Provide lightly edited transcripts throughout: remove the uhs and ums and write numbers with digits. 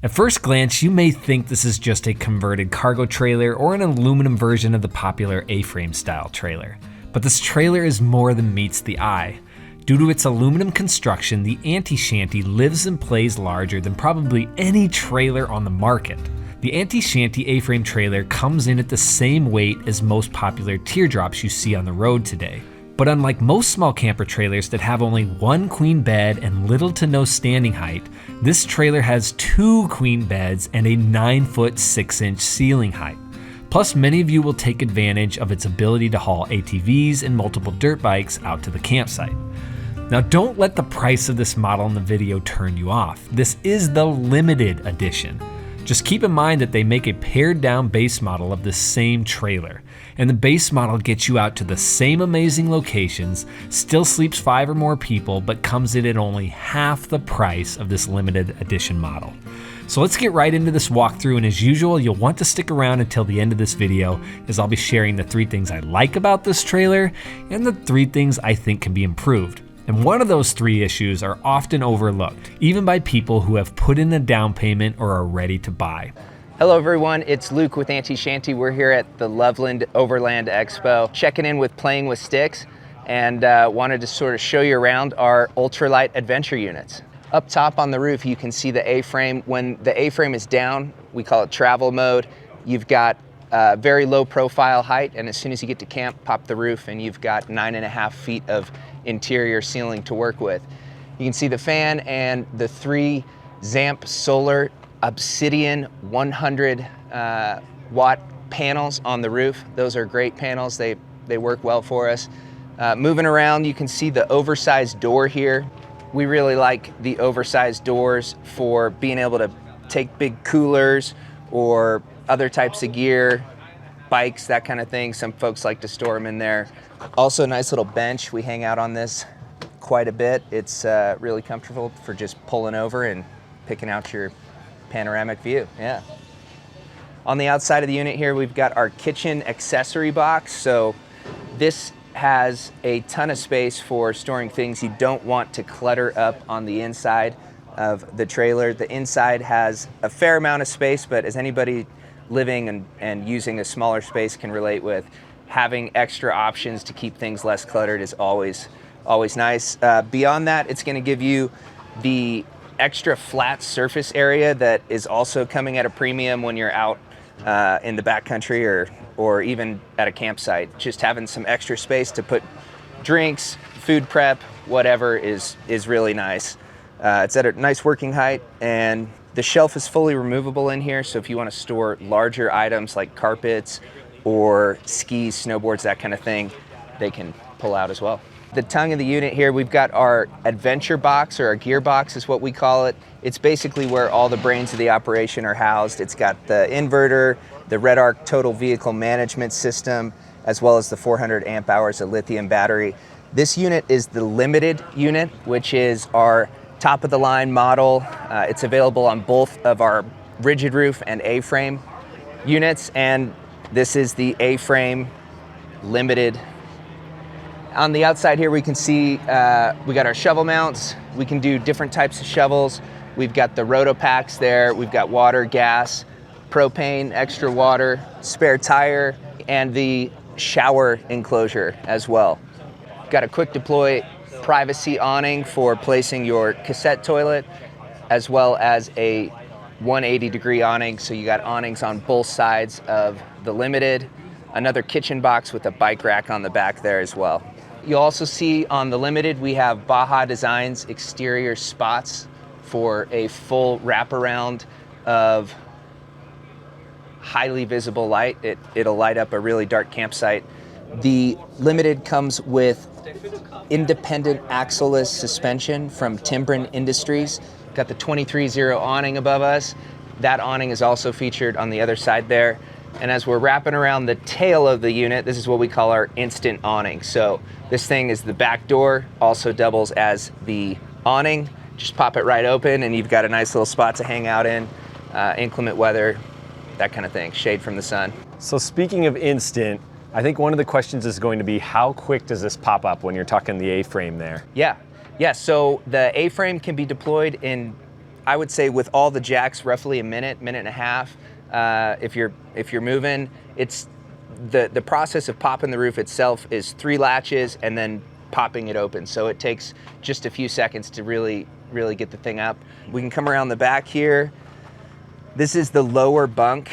At first glance, you may think this is just a converted cargo trailer or an aluminum version of the popular A-frame style trailer. But this trailer is more than meets the eye. Due to its aluminum construction, the Antishanty lives and plays larger than probably any trailer on the market. The Antishanty A-frame trailer comes in at the same weight as most popular teardrops you see on the road today. But unlike most small camper trailers that have only one queen bed and little to no standing height, this trailer has 2 queen beds and a 9-foot 6-inch ceiling height. Plus, many of you will take advantage of its ability to haul ATVs and multiple dirt bikes out to the campsite. Now, don't let the price of this model in the video turn you off. This is the limited edition. Just keep in mind that they make a pared down base model of the same trailer, and the base model gets you out to the same amazing locations, still sleeps 5 or more people, but comes in at only half the price of this limited edition model. So let's get right into this walkthrough, and as usual, you'll want to stick around until the end of this video, as I'll be sharing the 3 things I like about this trailer and the 3 things I think can be improved. And one of those 3 issues are often overlooked, even by people who have put in a down payment or are ready to buy. Hello everyone, it's Luke with Antishanty. We're here at the Loveland Overland Expo, checking in with Playing with Sticks, and wanted to sort of show you around our ultralight adventure units. Up top on the roof, you can see the A-frame. When the A-frame is down, we call it travel mode. You've got very low profile height, and as soon as you get to camp, pop the roof and you've got 9.5 feet of interior ceiling to work with. You can see the fan and the 3 Zamp solar Obsidian 100 watt panels on the roof. Those are great panels. They work well for us. Moving around, you can see the oversized door here. We really like the oversized doors for being able to take big coolers or other types of gear, bikes, that kind of thing. Some folks like to store them in there. Also, a nice little bench. We hang out on this quite a bit. It's really comfortable for just pulling over and picking out your panoramic view. Yeah. On the outside of the unit here, we've got our kitchen accessory box. So this has a ton of space for storing things you don't want to clutter up on the inside of the trailer. The inside has a fair amount of space, but as anybody living and using a smaller space can relate with, having extra options to keep things less cluttered is always nice. Beyond that, it's going to give you the extra flat surface area that is also coming at a premium when you're out in the backcountry or even at a campsite. Just having some extra space to put drinks, food prep, whatever is really nice. It's at a nice working height, and the shelf is fully removable in here, so if you want to store larger items like carpets or skis, snowboards, that kind of thing, they can pull out as well. The tongue of the unit here, we've got our adventure box, or our gear box is what we call it. It's basically where all the brains of the operation are housed. It's got the inverter, the Red Arc total vehicle management system, as well as the 400 amp hours of lithium battery. This unit is the limited unit, which is our top of the line model. It's available on both of our rigid roof and A-frame units, and this is the A-frame limited. On the outside here, we can see we got our shovel mounts. We can do different types of shovels. We've got the Rotopacks there. We've got water, gas, propane, extra water, spare tire, and the shower enclosure as well. Got a quick deploy privacy awning for placing your cassette toilet, as well as a 180-degree awning. So you got awnings on both sides of the limited. Another kitchen box with a bike rack on the back there as well. You'll also see on the limited, we have Baja Designs exterior spots for a full wraparound of highly visible light. It'll light up a really dark campsite. The limited comes with independent axle-less suspension from Timbren Industries. Got the 23-0 awning above us. That awning is also featured on the other side there. And as we're wrapping around the tail of the unit, this is what we call our instant awning. So this thing is the back door, also doubles as the awning. Just pop it right open and you've got a nice little spot to hang out in, inclement weather, that kind of thing, shade from the sun. So speaking of instant, I think one of the questions is going to be, how quick does this pop up when you're talking the A-frame there? Yeah, so the A-frame can be deployed in I would say with all the jacks, roughly a minute, minute and a half. If you're moving, it's the process of popping the roof itself is 3 latches and then popping it open. So it takes just a few seconds to really get the thing up. We can come around the back here. This is the lower bunk,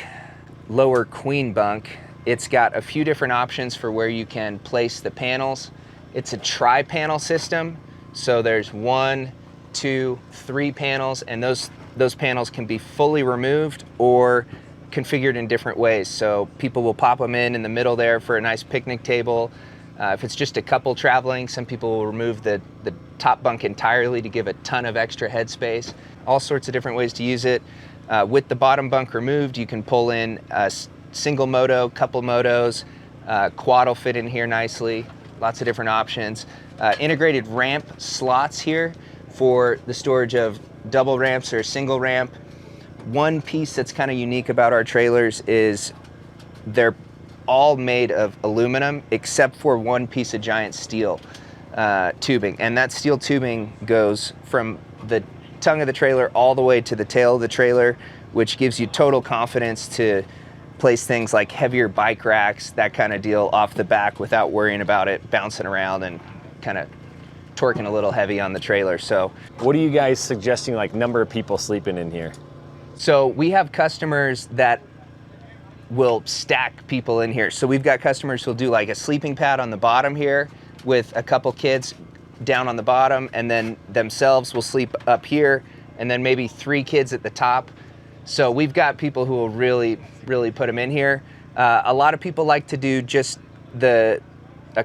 lower queen bunk. It's got a few different options for where you can place the panels. It's a tri-panel system. So there's 1, 2, 3 panels, and those panels can be fully removed or configured in different ways. So people will pop them in the middle there for a nice picnic table. If it's just a couple traveling, some people will remove the top bunk entirely to give a ton of extra headspace. All sorts of different ways to use it. With the bottom bunk removed, you can pull in a single moto, couple motos, quad will fit in here nicely. Lots of different options. Integrated ramp slots here for the storage of double ramps or single ramp. One piece that's kind of unique about our trailers is they're all made of aluminum except for one piece of giant steel tubing. And that steel tubing goes from the tongue of the trailer all the way to the tail of the trailer, which gives you total confidence to place things like heavier bike racks, that kind of deal off the back without worrying about it bouncing around and kind of torquing a little heavy on the trailer. So what are you guys suggesting, like number of people sleeping in here? So we have customers that will stack people in here. So we've got customers who'll do like a sleeping pad on the bottom here with a couple kids down on the bottom, and then themselves will sleep up here, and then maybe 3 kids at the top. So we've got people who will really put them in here. A lot of people like to do just a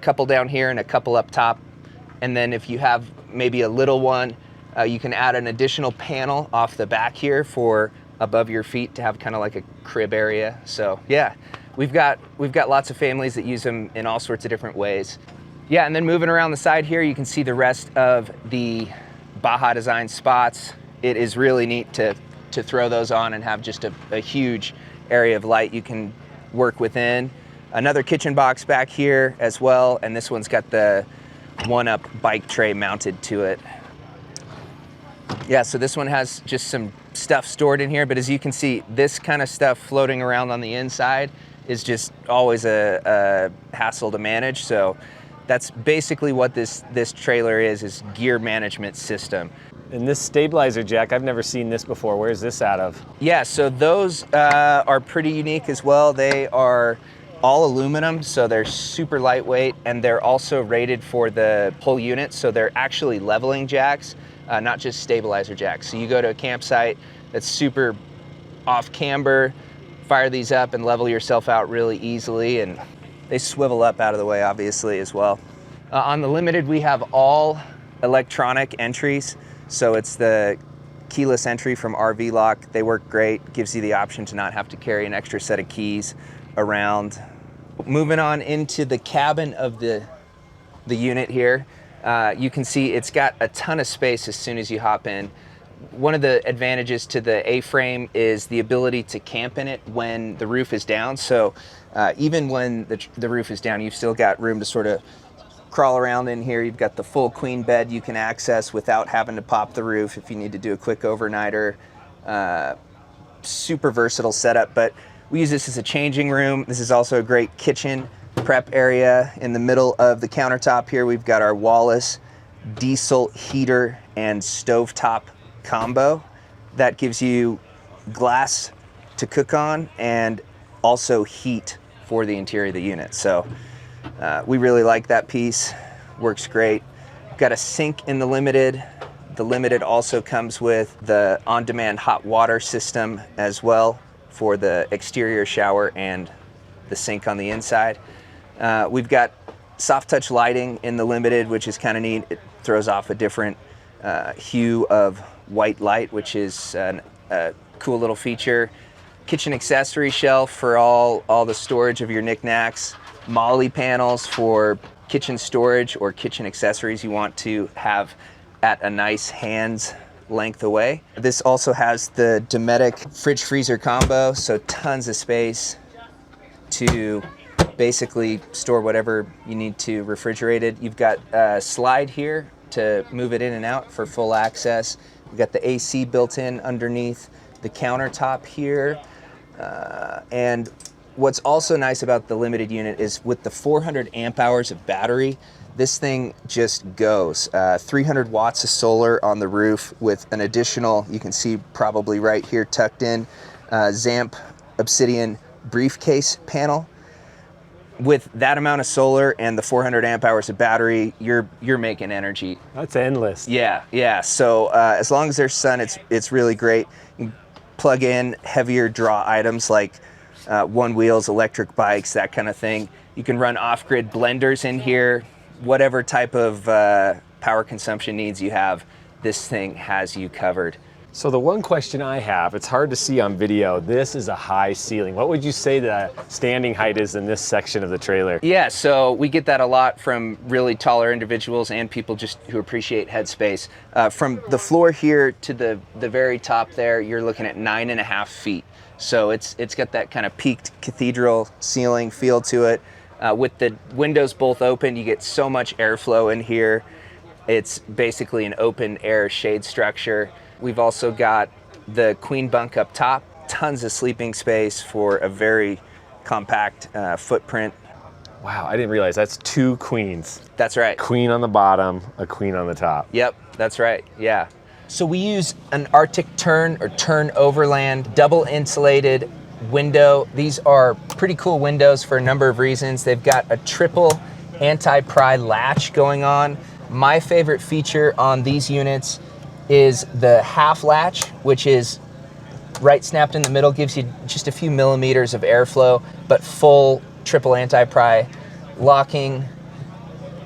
couple down here and a couple up top. And then if you have maybe a little one, you can add an additional panel off the back here for above your feet to have kind of like a crib area. So yeah, we've got lots of families that use them in all sorts of different ways. Yeah, and then moving around the side here, you can see the rest of the Baja design spots. It is really neat to throw those on and have just a huge area of light you can work within. Another kitchen box back here as well, and this one's got the one-up bike tray mounted to it. Yeah, so this one has just some stuff stored in here, but as you can see, this kind of stuff floating around on the inside is just always a hassle to manage. So that's basically what this trailer is gear management system. And this stabilizer jack, I've never seen this before. Where's this out of? Yeah, so those are pretty unique as well. They are all aluminum, so they're super lightweight, and they're also rated for the whole unit, so they're actually leveling jacks, not just stabilizer jacks. So you go to a campsite that's super off camber, fire these up and level yourself out really easily, and they swivel up out of the way obviously as well. On the Limited, we have all electronic entries. So it's the keyless entry from RV Lock. They work great, gives you the option to not have to carry an extra set of keys around. Moving on into the cabin of the unit here, you can see it's got a ton of space as soon as you hop in. One of the advantages to the A-frame is the ability to camp in it when the roof is down. So even when the roof is down, you've still got room to sort of crawl around in here. You've got the full queen bed you can access without having to pop the roof if you need to do a quick overnighter. Super versatile setup, but we use this as a changing room. This is also a great kitchen prep area. In the middle of the countertop here, we've got our Wallace diesel heater and stovetop combo that gives you glass to cook on and also heat for the interior of the unit. So we really like that piece, works great. Got a sink in the Limited. The Limited also comes with the on-demand hot water system as well for the exterior shower and the sink on the inside. We've got soft touch lighting in the Limited, which is kind of neat. It throws off a different hue of white light, which is a cool little feature. Kitchen accessory shelf for all the storage of your knickknacks. Molly panels for kitchen storage or kitchen accessories you want to have at a nice hand's length away. This also has the Dometic fridge freezer combo, so tons of space to basically store whatever you need to refrigerated. You've got a slide here to move it in and out for full access. We got the AC built in underneath the countertop here. And what's also nice about the limited unit is with the 400 amp hours of battery, this thing just goes. 300 watts of solar on the roof with an additional, you can see probably right here tucked in, Zamp Obsidian briefcase panel. With that amount of solar and the 400 amp hours of battery, you're making energy. That's endless. Yeah. So as long as there's sun, it's really great. You plug in heavier draw items like one wheels, electric bikes, that kind of thing. You can run off-grid blenders in here. Whatever type of power consumption needs you have, this thing has you covered. So the one question I have, it's hard to see on video, this is a high ceiling. What would you say the standing height is in this section of the trailer? Yeah, so we get that a lot from really taller individuals and people just who appreciate headspace. From the floor here to the very top there, you're looking at 9.5 feet. So it's got that kind of peaked cathedral ceiling feel to it. With the windows both open, you get so much airflow in here. It's basically an open air shade structure. We've also got the queen bunk up top, tons of sleeping space for a very compact footprint. Wow, I didn't realize that's 2 queens. That's right. Queen on the bottom, a queen on the top. Yep, that's right, yeah. So we use an Arctic Tern or Tern Overland double insulated window. These are pretty cool windows for a number of reasons. They've got a triple anti-pry latch going on. My favorite feature on these units is the half latch, which is right snapped in the middle, gives you just a few millimeters of airflow, but full triple anti-pry locking.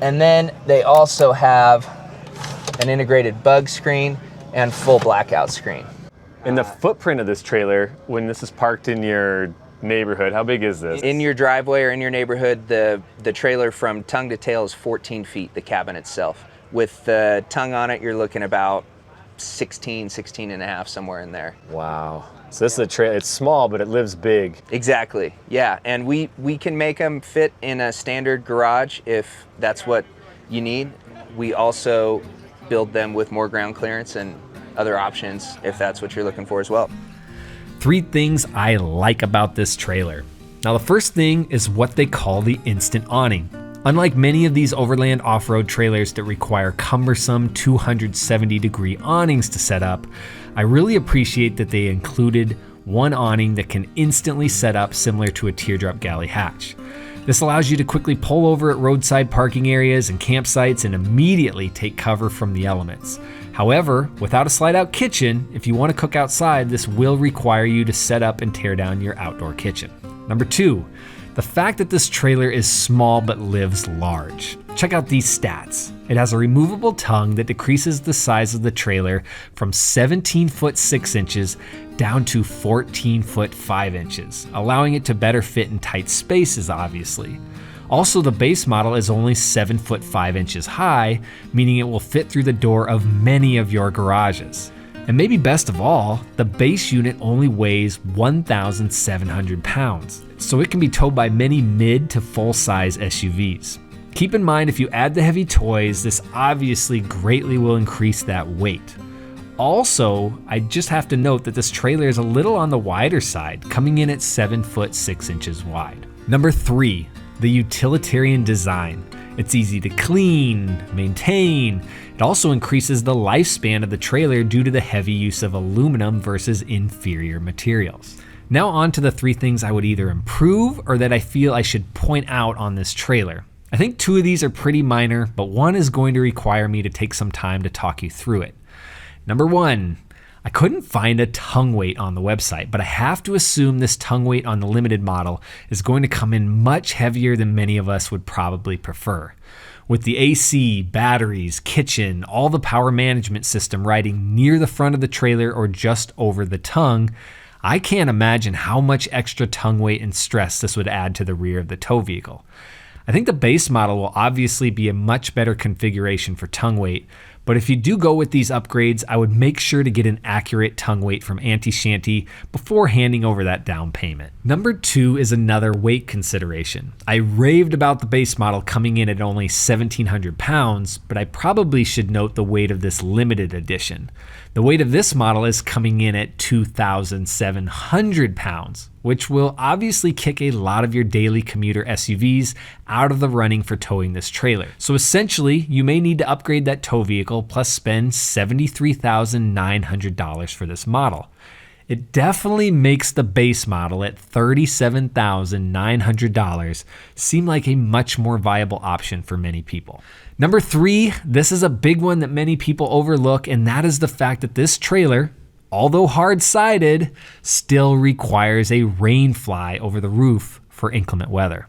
And then they also have an integrated bug screen and full blackout screen. And the footprint of this trailer, when this is parked in your neighborhood, how big is this? In your driveway or in your neighborhood, the trailer from tongue to tail is 14 feet, the cabin itself. With the tongue on it, you're looking about 16 and a half, somewhere in there. Wow. So this is a trailer, it's small, but it lives big. Exactly, yeah. And we can make them fit in a standard garage if that's what you need. We also build them with more ground clearance and other options if that's what you're looking for as well. 3 things I like about this trailer. Now the first thing is what they call the instant awning. Unlike many of these overland off-road trailers that require cumbersome 270-degree awnings to set up, I really appreciate that they included one awning that can instantly set up similar to a teardrop galley hatch. This allows you to quickly pull over at roadside parking areas and campsites and immediately take cover from the elements. However, without a slide-out kitchen, if you want to cook outside, this will require you to set up and tear down your outdoor kitchen. Number 2, the fact that this trailer is small but lives large. Check out these stats. It has a removable tongue that decreases the size of the trailer from 17 foot 6 inches down to 14 foot 5 inches, allowing it to better fit in tight spaces, obviously. Also, the base model is only 7 foot 5 inches high, meaning it will fit through the door of many of your garages. And maybe best of all, the base unit only weighs 1,700 pounds, so it can be towed by many mid to full-size SUVs. Keep in mind, if you add the heavy toys, this obviously greatly will increase that weight. Also, I just have to note that this trailer is a little on the wider side, coming in at 7 foot 6 inches wide. Number 3, the utilitarian design. It's easy to clean, maintain. It also increases the lifespan of the trailer due to the heavy use of aluminum versus inferior materials. Now on to the 3 things I would either improve or that I feel I should point out on this trailer. I think 2 of these are pretty minor, but one is going to require me to take some time to talk you through it. Number 1, I couldn't find a tongue weight on the website, but I have to assume this tongue weight on the limited model is going to come in much heavier than many of us would probably prefer. With the AC, batteries, kitchen, all the power management system riding near the front of the trailer or just over the tongue, I can't imagine how much extra tongue weight and stress this would add to the rear of the tow vehicle. I think the base model will obviously be a much better configuration for tongue weight, But if you do go with these upgrades, I would make sure to get an accurate tongue weight from Antishanty before handing over that down payment. Number 2 is another weight consideration. I raved about the base model coming in at only 1,700 pounds, but I probably should note the weight of this limited edition. The weight of this model is coming in at 2,700 pounds, which will obviously kick a lot of your daily commuter SUVs out of the running for towing this trailer. So essentially, you may need to upgrade that tow vehicle plus spend $73,900 for this model. It definitely makes the base model at $37,900 seem like a much more viable option for many people. Number 3, this is a big one that many people overlook, and that is the fact that this trailer, although hard-sided, still requires a rain fly over the roof for inclement weather.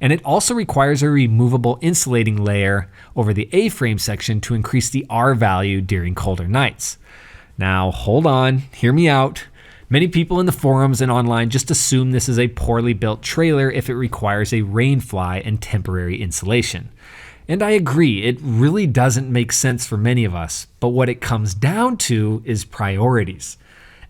And it also requires a removable insulating layer over the A-frame section to increase the R value during colder nights. Now, hold on, hear me out. Many people in the forums and online just assume this is a poorly built trailer if it requires a rain fly and temporary insulation. And I agree, it really doesn't make sense for many of us, but what it comes down to is priorities.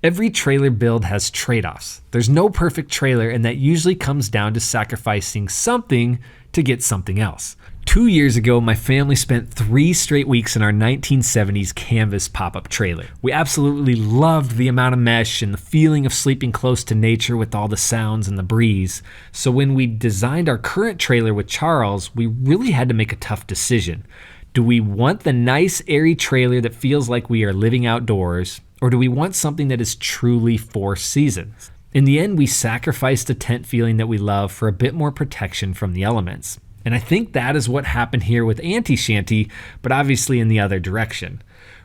Every trailer build has trade-offs. There's no perfect trailer, and that usually comes down to sacrificing something to get something else. 2 years ago, my family spent 3 straight weeks in our 1970s canvas pop-up trailer. We absolutely loved the amount of mesh and the feeling of sleeping close to nature with all the sounds and the breeze. So when we designed our current trailer with Charles, we really had to make a tough decision. Do we want the nice, airy trailer that feels like we are living outdoors, or do we want something that is truly 4 seasons? In the end, we sacrificed the tent feeling that we love for a bit more protection from the elements. And I think that is what happened here with Antishanty, but obviously in the other direction.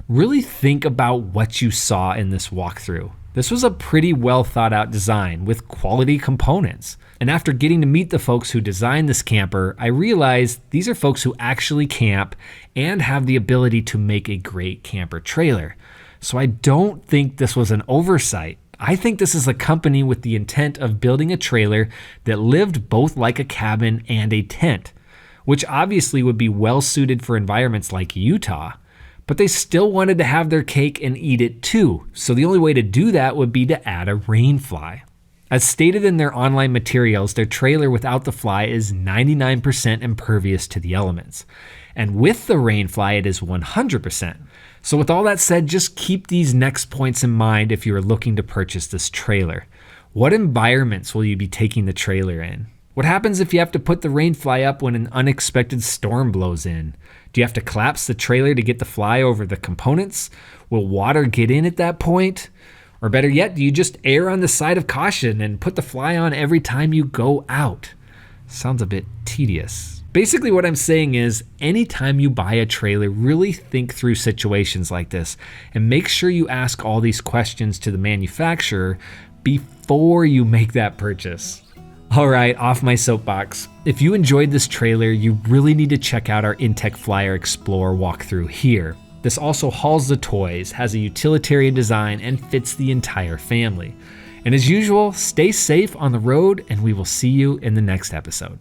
Really think about what you saw in this walkthrough. This was a pretty well thought out design with quality components. And after getting to meet the folks who designed this camper, I realized these are folks who actually camp and have the ability to make a great camper trailer. So I don't think this was an oversight. I think this is a company with the intent of building a trailer that lived both like a cabin and a tent, which obviously would be well suited for environments like Utah, but they still wanted to have their cake and eat it too. So the only way to do that would be to add a rain fly. As stated in their online materials, their trailer without the fly is 99% impervious to the elements. And with the rain fly, it is 100%. So with all that said, just keep these next points in mind if you are looking to purchase this trailer. What environments will you be taking the trailer in? What happens if you have to put the rain fly up when an unexpected storm blows in? Do you have to collapse the trailer to get the fly over the components? Will water get in at that point? Or better yet, do you just err on the side of caution and put the fly on every time you go out? Sounds a bit tedious. Basically what I'm saying is, anytime you buy a trailer, really think through situations like this and make sure you ask all these questions to the manufacturer before you make that purchase. All right, off my soapbox. If you enjoyed this trailer, you really need to check out our Intech Flyer Explorer walkthrough here. This also hauls the toys, has a utilitarian design, and fits the entire family. And as usual, stay safe on the road, and we will see you in the next episode.